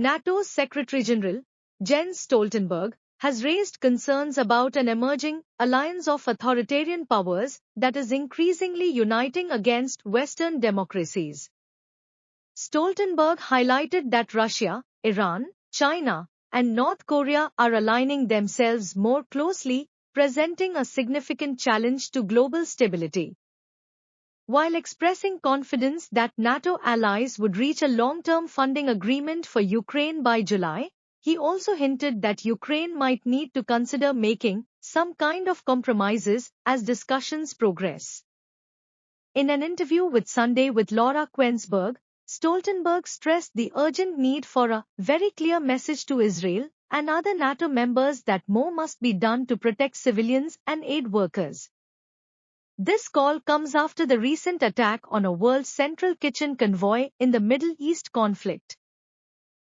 NATO's Secretary-General, Jens Stoltenberg, has raised concerns about an emerging alliance of authoritarian powers that is increasingly uniting against Western democracies. Stoltenberg highlighted that Russia, Iran, China, and North Korea are aligning themselves more closely, presenting a significant challenge to global stability. While expressing confidence that NATO allies would reach a long-term funding agreement for Ukraine by July, he also hinted that Ukraine might need to consider making some kind of compromises as discussions progress. In an interview with Sunday with Laura Quensberg, Stoltenberg stressed the urgent need for a very clear message to Israel and other NATO members that more must be done to protect civilians and aid workers. This call comes after the recent attack on a World Central Kitchen convoy in the Middle East conflict.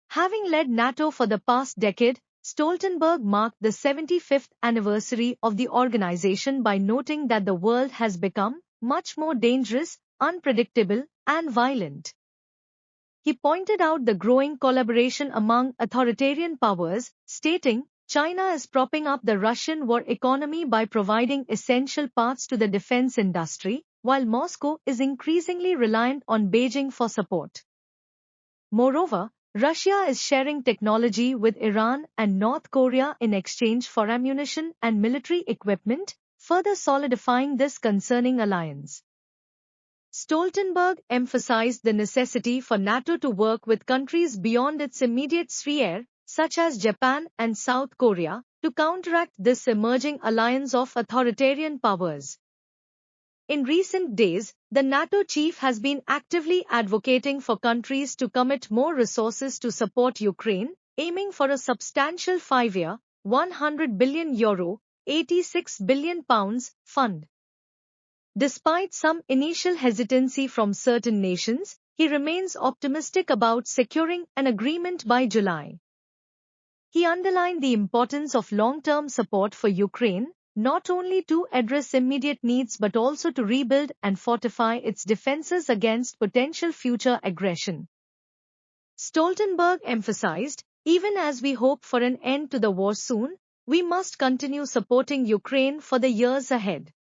Having led NATO for the past decade, Stoltenberg marked the 75th anniversary of the organization by noting that the world has become much more dangerous, unpredictable, and violent. He pointed out the growing collaboration among authoritarian powers, stating, China is propping up the Russian war economy by providing essential parts to the defense industry, while Moscow is increasingly reliant on Beijing for support. Moreover, Russia is sharing technology with Iran and North Korea in exchange for ammunition and military equipment, further solidifying this concerning alliance. Stoltenberg emphasized the necessity for NATO to work with countries beyond its immediate sphere, such as Japan and South Korea, to counteract this emerging alliance of authoritarian powers. In recent days, the NATO chief has been actively advocating for countries to commit more resources to support Ukraine, aiming for a substantial 5-year, €100 billion, £86 billion fund. Despite some initial hesitancy from certain nations, he remains optimistic about securing an agreement by July. He underlined the importance of long-term support for Ukraine, not only to address immediate needs but also to rebuild and fortify its defenses against potential future aggression. Stoltenberg emphasized, even as we hope for an end to the war soon, we must continue supporting Ukraine for the years ahead.